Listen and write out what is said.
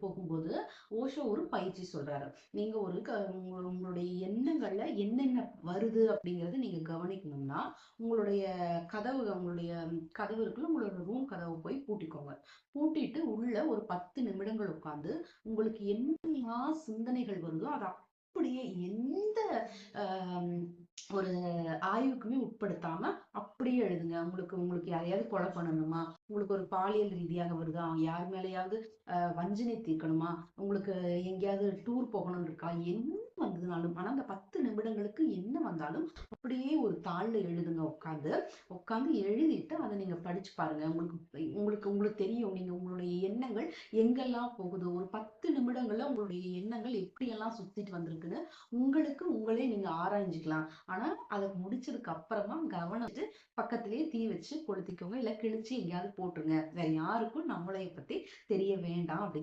போகும்போது ஓஷோ ஒரு பயிற்சி சொல்றாரு. நீங்க ஒரு உங்களுடைய எண்ணங்கள்ல என்னென்ன வருது அப்படிங்கறத நீங்க கவனிக்கணும்னா, உங்களுடைய உங்களுடைய கதவு இருக்குல்ல, உங்களோட ரூம் கதவை போய் பூட்டிக்கோங்க. பூட்டிட்டு உள்ள ஒரு 10 நிமிடங்கள் உட்கார்ந்து உங்களுக்கு என்னெல்லாம் சிந்தனைகள் வருதோ அதை அப்படியே எந்த ஆஹ் ஒரு ஆய்வுக்குமே உட்படுத்தாம அப்படியே எழுதுங்க. உங்களுக்கு உங்களுக்கு யாரையாவது கொலை பண்ணணுமா, உங்களுக்கு ஒரு பாலியல் ரீதியாக வருதா, யார் மேலேயாவது வஞ்சனை தீர்க்கணுமா, உங்களுக்கு எங்கேயாவது டூர் போகணும்னு இருக்கா, என்ன வந்ததுனாலும், ஆனா அந்த 10 நிமிடங்களுக்கு என்ன வந்தாலும் அப்படியே ஒரு தாள்ல எழுதுங்க. உட்காந்து உட்காந்து எழுதிட்டு அதை நீங்க படிச்சு பாருங்க. உங்களுக்கு உங்களுக்கு உங்களுக்கு தெரியும் நீங்க உங்களுடைய எண்ணங்கள் எங்கெல்லாம் போகுது. ஒரு 10 நிமிடங்கள்ல உங்களுடைய எண்ணங்கள் எப்படியெல்லாம் சுத்திட்டு வந்திருக்குன்னு உங்களுக்கு உங்களே நீங்க ஆராய்ஞ்சுக்கலாம். ஆனா அதை முடிச்சதுக்கு அப்புறமா கவனிச்சு பக்கத்திலேயே தீ வச்சு கொளுத்திக்கோங்க, இல்ல கிழிச்சு எங்கேயாவது போட்டுருங்க. வேற யாருக்கும் நம்மளைய பத்தி தெரிய வேண்டாம்.